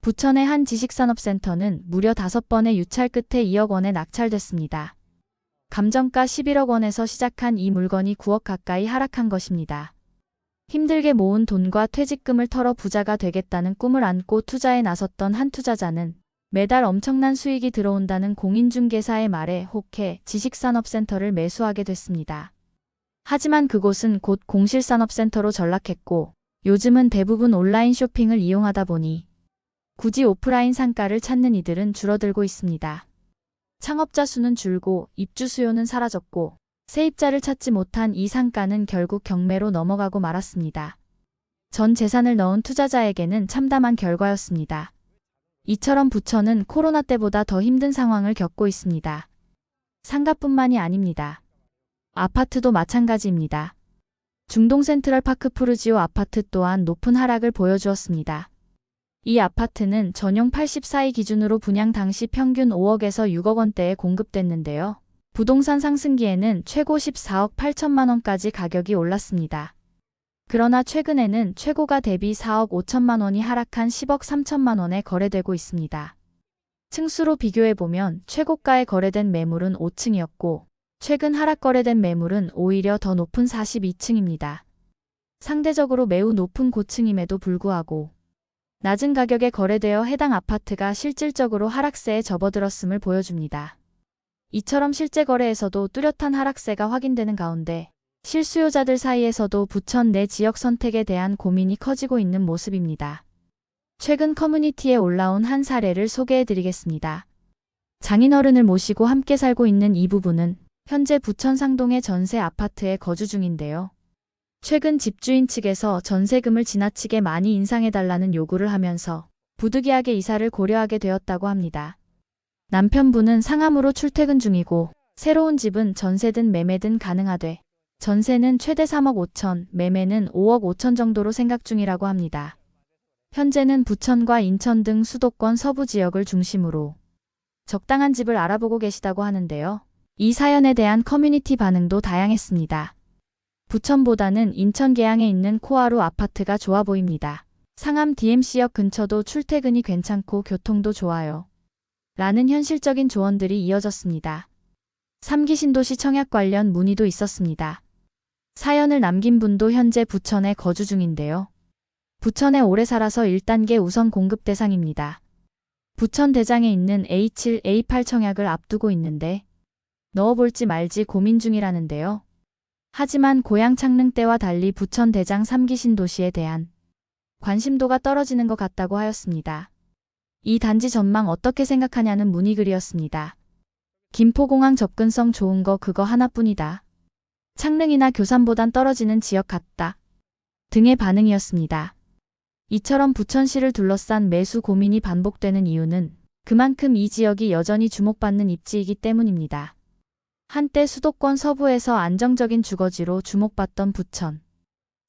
부천의 한 지식산업센터는 무려 5번의 유찰 끝에 2억 원에 낙찰됐습니다. 감정가 11억 원에서 시작한 이 물건이 9억 가까이 하락한 것입니다. 힘들게 모은 돈과 퇴직금을 털어 부자가 되겠다는 꿈을 안고 투자에 나섰던 한 투자자는 매달 엄청난 수익이 들어온다는 공인중개사의 말에 혹해 지식산업센터를 매수하게 됐습니다. 하지만 그곳은 곧 공실산업센터로 전락했고 요즘은 대부분 온라인 쇼핑을 이용하다 보니 굳이 오프라인 상가를 찾는 이들은 줄어들고 있습니다. 창업자 수는 줄고 입주 수요는 사라졌고 세입자를 찾지 못한 이 상가는 결국 경매로 넘어가고 말았습니다. 전 재산을 넣은 투자자에게는 참담한 결과였습니다. 이처럼 부천은 코로나 때보다 더 힘든 상황을 겪고 있습니다. 상가뿐만이 아닙니다. 아파트도 마찬가지입니다. 중동 센트럴파크 푸르지오 아파트 또한 높은 하락을 보여주었습니다. 이 아파트는 전용 84이 기준으로 분양 당시 평균 5억에서 6억 원대에 공급됐는데요. 부동산 상승기에는 최고 14억 8천만 원까지 가격이 올랐습니다. 그러나 최근에는 최고가 대비 4억 5천만 원이 하락한 10억 3천만 원에 거래되고 있습니다. 층수로 비교해보면 최고가에 거래된 매물은 5층이었고 최근 하락 거래된 매물은 오히려 더 높은 42층입니다. 상대적으로 매우 높은 고층임에도 불구하고 낮은 가격에 거래되어 해당 아파트가 실질적으로 하락세에 접어들었음을 보여줍니다. 이처럼 실제 거래에서도 뚜렷한 하락세가 확인되는 가운데 실수요자들 사이에서도 부천 내 지역 선택에 대한 고민이 커지고 있는 모습입니다. 최근 커뮤니티에 올라온 한 사례를 소개해드리겠습니다. 장인어른을 모시고 함께 살고 있는 이 부부는 현재 부천 상동의 전세 아파트에 거주 중인데요. 최근 집주인 측에서 전세금을 지나치게 많이 인상해달라는 요구를 하면서 부득이하게 이사를 고려하게 되었다고 합니다. 남편분은 상암으로 출퇴근 중이고 새로운 집은 전세든 매매든 가능하되 전세는 최대 3억 5천, 매매는 5억 5천 정도로 생각 중이라고 합니다. 현재는 부천과 인천 등 수도권 서부 지역을 중심으로 적당한 집을 알아보고 계시다고 하는데요. 이 사연에 대한 커뮤니티 반응도 다양했습니다. 부천보다는 인천 계양에 있는 코아루 아파트가 좋아 보입니다. 상암 DMC역 근처도 출퇴근이 괜찮고 교통도 좋아요. 라는 현실적인 조언들이 이어졌습니다. 3기 신도시 청약 관련 문의도 있었습니다. 사연을 남긴 분도 현재 부천에 거주 중인데요. 부천에 오래 살아서 1단계 우선 공급 대상입니다. 부천 대장에 있는 A7, A8 청약을 앞두고 있는데 넣어볼지 말지 고민 중이라는데요. 하지만 고향 창릉대와 달리 부천 대장 3기 신도시에 대한 관심도가 떨어지는 것 같다고 하였습니다. 이 단지 전망 어떻게 생각하냐는 문의글이었습니다. 김포공항 접근성 좋은 거 그거 하나뿐이다. 창릉이나 교산보단 떨어지는 지역 같다. 등의 반응이었습니다. 이처럼 부천시를 둘러싼 매수 고민이 반복되는 이유는 그만큼 이 지역이 여전히 주목받는 입지이기 때문입니다. 한때 수도권 서부에서 안정적인 주거지로 주목받던 부천.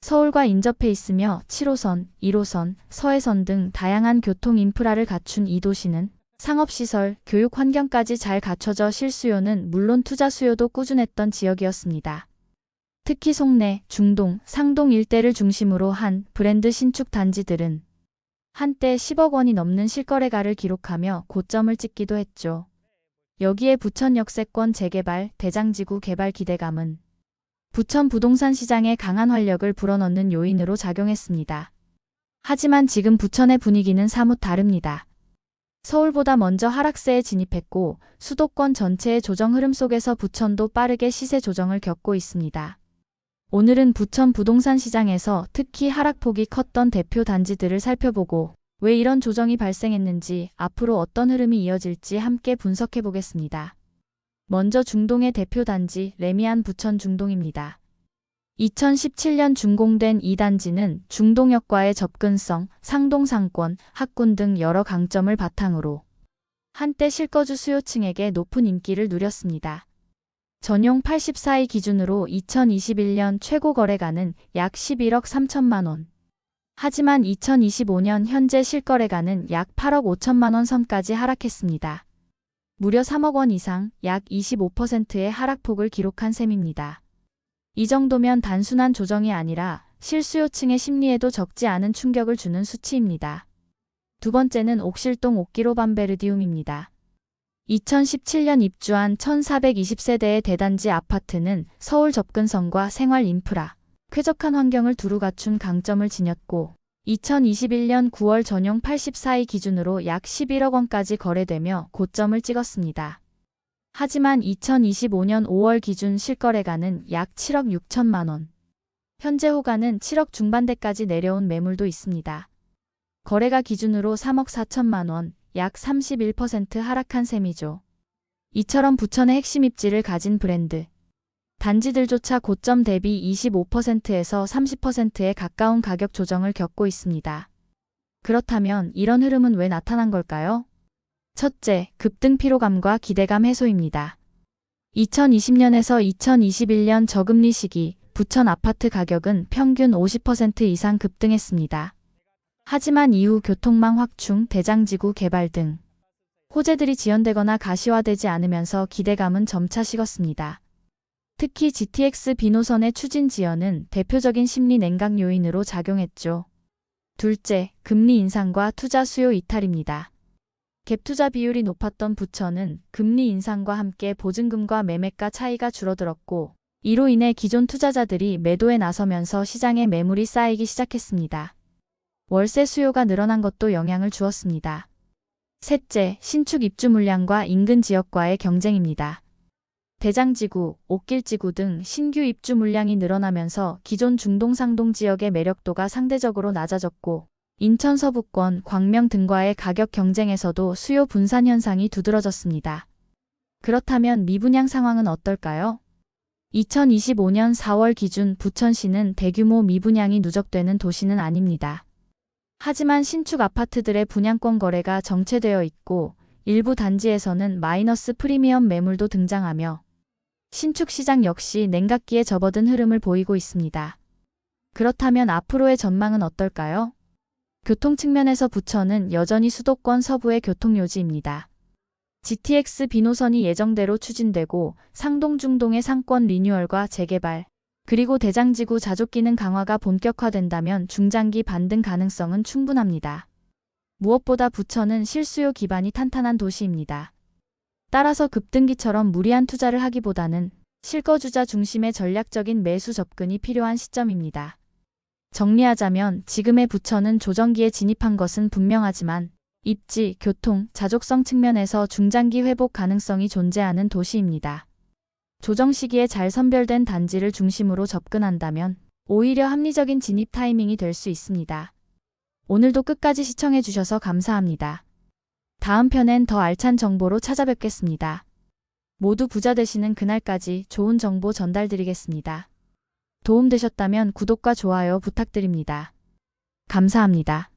서울과 인접해 있으며 7호선, 1호선, 서해선 등 다양한 교통 인프라를 갖춘 이 도시는 상업시설, 교육 환경까지 잘 갖춰져 실수요는 물론 투자 수요도 꾸준했던 지역이었습니다. 특히 송내, 중동, 상동 일대를 중심으로 한 브랜드 신축 단지들은 한때 10억 원이 넘는 실거래가를 기록하며 고점을 찍기도 했죠. 여기에 부천 역세권 재개발, 대장지구 개발 기대감은 부천 부동산 시장에 강한 활력을 불어넣는 요인으로 작용했습니다. 하지만 지금 부천의 분위기는 사뭇 다릅니다. 서울보다 먼저 하락세에 진입했고 수도권 전체의 조정 흐름 속에서 부천도 빠르게 시세 조정을 겪고 있습니다. 오늘은 부천 부동산 시장에서 특히 하락폭이 컸던 대표 단지들을 살펴보고 왜 이런 조정이 발생했는지 앞으로 어떤 흐름이 이어질지 함께 분석해 보겠습니다. 먼저 중동의 대표 단지 레미안 부천 중동입니다. 2017년 준공된 이 단지는 중동역과의 접근성, 상동 상권, 학군 등 여러 강점을 바탕으로 한때 실거주 수요층에게 높은 인기를 누렸습니다. 전용 84이 기준으로 2021년 최고 거래가는 약 11억 3천만 원. 하지만 2025년 현재 실거래가는 약 8억 5천만 원 선까지 하락했습니다. 무려 3억 원 이상, 약 25%의 하락폭을 기록한 셈입니다. 이 정도면 단순한 조정이 아니라 실수요층의 심리에도 적지 않은 충격을 주는 수치입니다. 두 번째는 옥실동 옥기로반베르디움입니다. 2017년 입주한 1420세대의 대단지 아파트는 서울 접근성과 생활 인프라, 쾌적한 환경을 두루 갖춘 강점을 지녔고 2021년 9월 전용 84일 기준으로 약 11억 원까지 거래되며 고점을 찍었습니다. 하지만 2025년 5월 기준 실거래가는 약 7억 6천만 원. 현재 호가는 7억 중반대까지 내려온 매물도 있습니다. 거래가 기준으로 3억 4천만 원, 약 31% 하락한 셈이죠. 이처럼 부천의 핵심 입지를 가진 브랜드 단지들조차 고점 대비 25%에서 30%에 가까운 가격 조정을 겪고 있습니다. 그렇다면 이런 흐름은 왜 나타난 걸까요? 첫째, 급등 피로감과 기대감 해소입니다. 2020년에서 2021년 저금리 시기 부천 아파트 가격은 평균 50% 이상 급등했습니다. 하지만 이후 교통망 확충, 대장지구 개발 등 호재들이 지연되거나 가시화되지 않으면서 기대감은 점차 식었습니다. 특히 GTX 비노선의 추진 지연은 대표적인 심리 냉각 요인으로 작용했죠. 둘째, 금리 인상과 투자 수요 이탈입니다. 갭 투자 비율이 높았던 부천은 금리 인상과 함께 보증금과 매매가 차이가 줄어들었고 이로 인해 기존 투자자들이 매도에 나서면서 시장에 매물이 쌓이기 시작했습니다. 월세 수요가 늘어난 것도 영향을 주었습니다. 셋째, 신축 입주 물량과 인근 지역과의 경쟁입니다. 대장지구, 옥길지구 등 신규 입주 물량이 늘어나면서 기존 중동 상동 지역의 매력도가 상대적으로 낮아졌고 인천 서부권, 광명 등과의 가격 경쟁에서도 수요 분산 현상이 두드러졌습니다. 그렇다면 미분양 상황은 어떨까요? 2025년 4월 기준 부천시는 대규모 미분양이 누적되는 도시는 아닙니다. 하지만 신축 아파트들의 분양권 거래가 정체되어 있고 일부 단지에서는 마이너스 프리미엄 매물도 등장하며 신축 시장 역시 냉각기에 접어든 흐름을 보이고 있습니다. 그렇다면 앞으로의 전망은 어떨까요? 교통 측면에서 부천은 여전히 수도권 서부의 교통요지입니다. GTX 비노선이 예정대로 추진되고 상동 중동의 상권 리뉴얼과 재개발, 그리고 대장지구 자족 기능 강화가 본격화된다면 중장기 반등 가능성은 충분합니다. 무엇보다 부천은 실수요 기반이 탄탄한 도시입니다. 따라서 급등기처럼 무리한 투자를 하기보다는 실거주자 중심의 전략적인 매수 접근이 필요한 시점입니다. 정리하자면 지금의 부천은 조정기에 진입한 것은 분명하지만 입지, 교통, 자족성 측면에서 중장기 회복 가능성이 존재하는 도시입니다. 조정 시기에 잘 선별된 단지를 중심으로 접근한다면 오히려 합리적인 진입 타이밍이 될 수 있습니다. 오늘도 끝까지 시청해 주셔서 감사합니다. 다음 편엔 더 알찬 정보로 찾아뵙겠습니다. 모두 부자 되시는 그날까지 좋은 정보 전달드리겠습니다. 도움되셨다면 구독과 좋아요 부탁드립니다. 감사합니다.